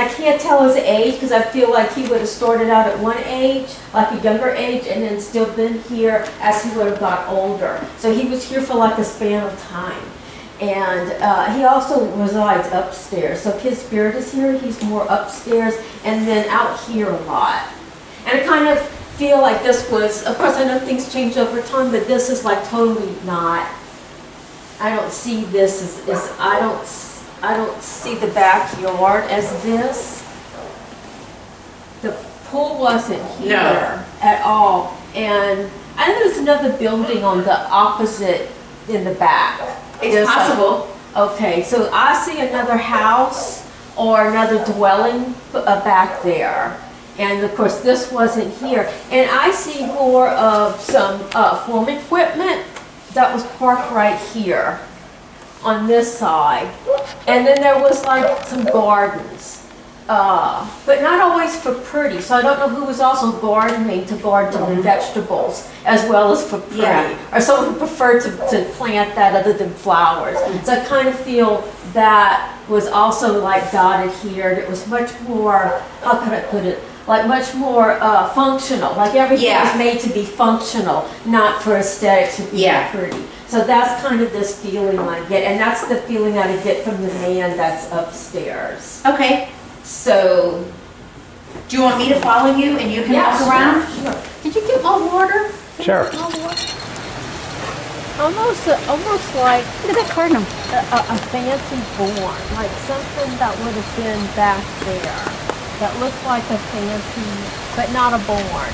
I can't tell his age because I feel like he would have started out at one age, like a younger age, and then still been here as he would have got older. So he was here for like a span of time. And he also resides upstairs. So if his spirit is here, he's more upstairs and then out here a lot. And I kind of feel like this was, of course I know things change over time, but this is like totally not, I don't see this as I don't see the backyard as this. The pool wasn't here at all. And I know there's another building on the opposite in the back. It's possible. Okay, so I see another house or another dwelling back there. And of course this wasn't here. And I see more of some farm equipment that was parked right here on this side. And then there was like some gardens. But not always for pretty. So I don't know who was also gardening to garden vegetables as well as for pretty. Or someone who preferred to plant that other than flowers. So I kind of feel that was also like dotted here. And it was much more, how could I put it? Like much more functional. Like everything was made to be functional, not for aesthetics to be pretty. So that's kind of this feeling I get. And that's the feeling I get from the man that's upstairs. Okay. So, do you want me to follow you and you can walk around? Sure. Did you get my water? Sure. Almost like, look at that cardinal. A fancy barn, like something that would have been back there. That looked like a fancy, but not a barn.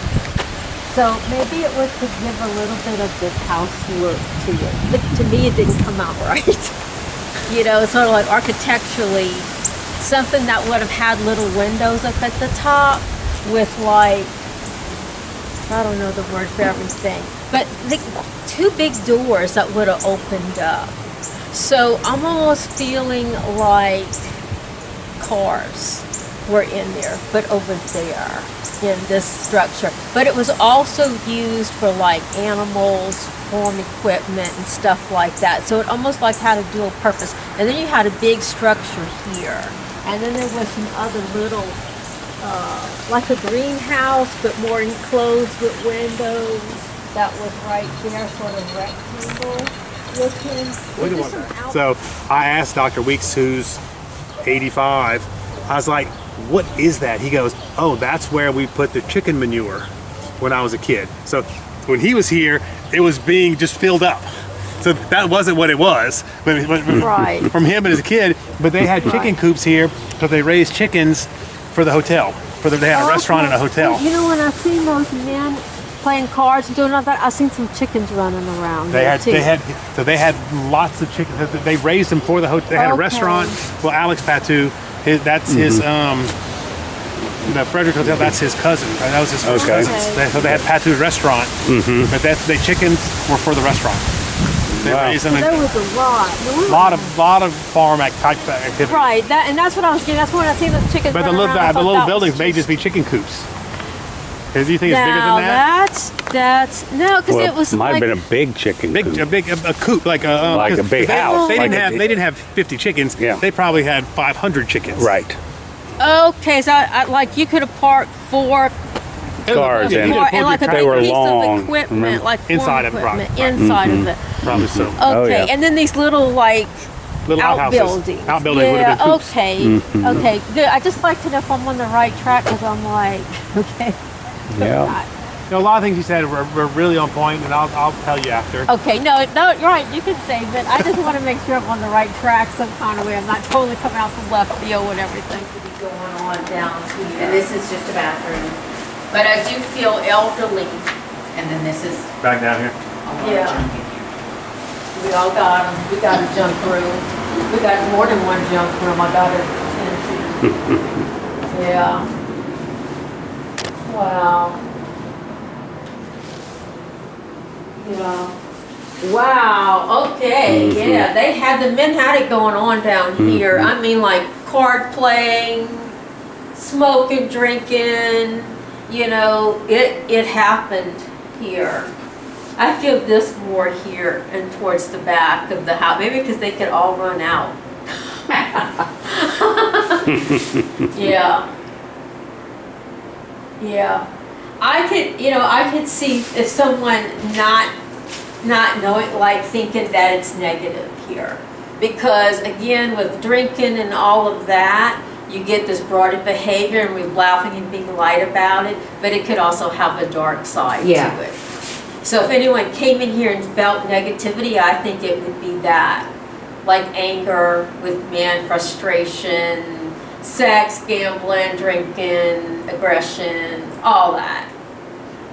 So maybe it was to give a little bit of this house look to it. But to me, it didn't come out right. You know, sort of like architecturally, something that would have had little windows up at the top with like, I don't know the word for everything, but the two big doors that would have opened up. So I'm almost feeling like cars were in there, but over there in this structure. But it was also used for like animals, farm equipment and stuff like that. So it almost like had a dual purpose. And then you had a big structure here. And then there was some other little, like a greenhouse, but more enclosed with windows. That was right there, sort of rectangle looking. So I asked Dr. Weeks, who's 85, I was like, what is that? He goes, oh, that's where we put the chicken manure when I was a kid. So when he was here, it was being just filled up. So that wasn't what it was, but from him and as a kid. But they had chicken coops here, so they raised chickens for the hotel. They had a restaurant and a hotel. Well, you know, when I've seen those men playing cards and doing all that, I've seen some chickens running around. They had lots of chickens. They raised them for the hotel. They had a restaurant. Well, Alex Patu, that's his. The Frederick Hotel, that's his cousin. Right? That was his first cousin. So they had Patu's restaurant, but the chickens were for the restaurant. They raised them. There was a lot. Lot of farm type activity. Right, and that's what I was getting. That's when I seen those chickens. But the little buildings may just be chicken coops. Do you think it's bigger than that? That's no, because it was might have been a big chicken coop. A coop, like a big house. They didn't have 50 chickens. Yeah. They probably had 500 chickens. Right. Okay, so like you could have parked 4 cars in. And like a They big were piece long, of equipment, remember? like Inside of it, equipment, right. inside of it. Probably so. Okay, yeah. and then these little like Little outbuildings. Outbuildings would have been coops. Okay, okay, good. I just like to know if I'm on the right track because I'm like, okay. Yeah. You know, a lot of things you said were really on point, and I'll tell you after. Okay, no, you're right. You can say, but I just want to make sure I'm on the right track some kind of way. I'm not totally coming out from left field with everything to be going on down here. And this is just a bathroom. But I do feel elderly. And then this is Back down here. a lot of Yeah. junk in here. We all got them. We got a junk room. We got more than one junk room. I got it. Yeah. Wow. Yeah. Wow. Okay. Yeah. The men had it going on down here. I mean, like card playing, smoking, drinking. You know, it happened here. I feel this more here and towards the back of the house. Maybe because they could all run out. Yeah. Yeah. I could see if someone not knowing, like thinking that it's negative here. Because again, with drinking and all of that, you get this broadened behavior and we're laughing and being light about it, but it could also have a dark side to it. So if anyone came in here and felt negativity, I think it would be that. Like anger with men, frustration, sex, gambling, drinking, aggression, all that.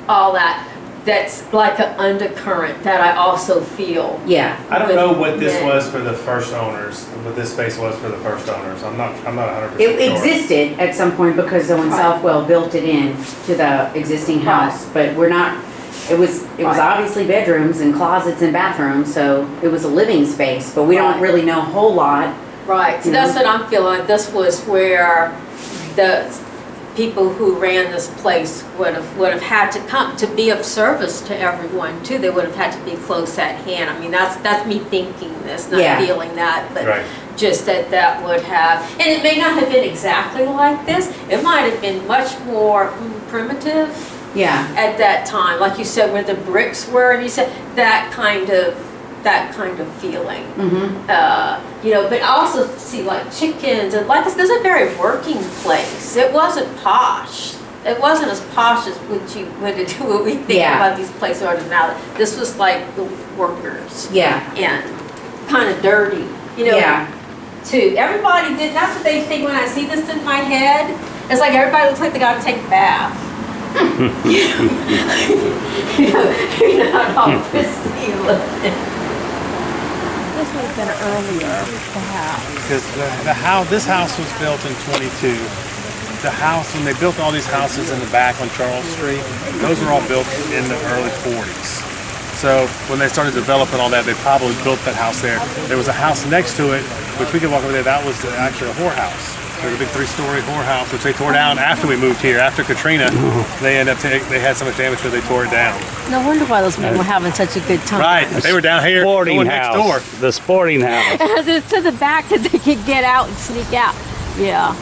All that. That's like an undercurrent that I also feel. Yeah. I don't know what this was for the first owners, what this space was for the first owners. I'm not 100% It sure. existed at some point because someone Southwell built it in to the existing house, but we're not, it was obviously bedrooms and closets and bathrooms, so it was a living space, but we don't really know a whole lot. Right, so that's what I'm feeling. This was where the people who ran this place would have had to come to be of service to everyone too. They would have had to be close at hand. I mean, that's me thinking this, not feeling that, but just that would have, and it may not have been exactly like this. It might have been much more primitive. Yeah. At that time, like you said, where the bricks were, and you said that kind of feeling. You know, but I also see like chickens and like this is a very working place. It wasn't posh. It wasn't as posh as what we think about these places are now. This was like the workers. Yeah. And kind of dirty. You know. Too. Everybody did. That's what they think when I see this in my head. It's like everybody looks like they got to take a bath. You're not all pristine looking. This would have been earlier, perhaps. Because this house was built in 22. The house, when they built all these houses in the back on Charles Street, those were all built in the early 40s. So when they started developing all that, they probably built that house there. There was a house next to it, which we could walk over there. That was actually a whorehouse. There was a big 3-story whorehouse, which they tore down after we moved here. After Katrina, they had so much damage that they tore it down. No wonder why those men were having such a good time. Right, they were down here going next door. The sporting house. As it's to the back that they could get out and sneak out. Yeah.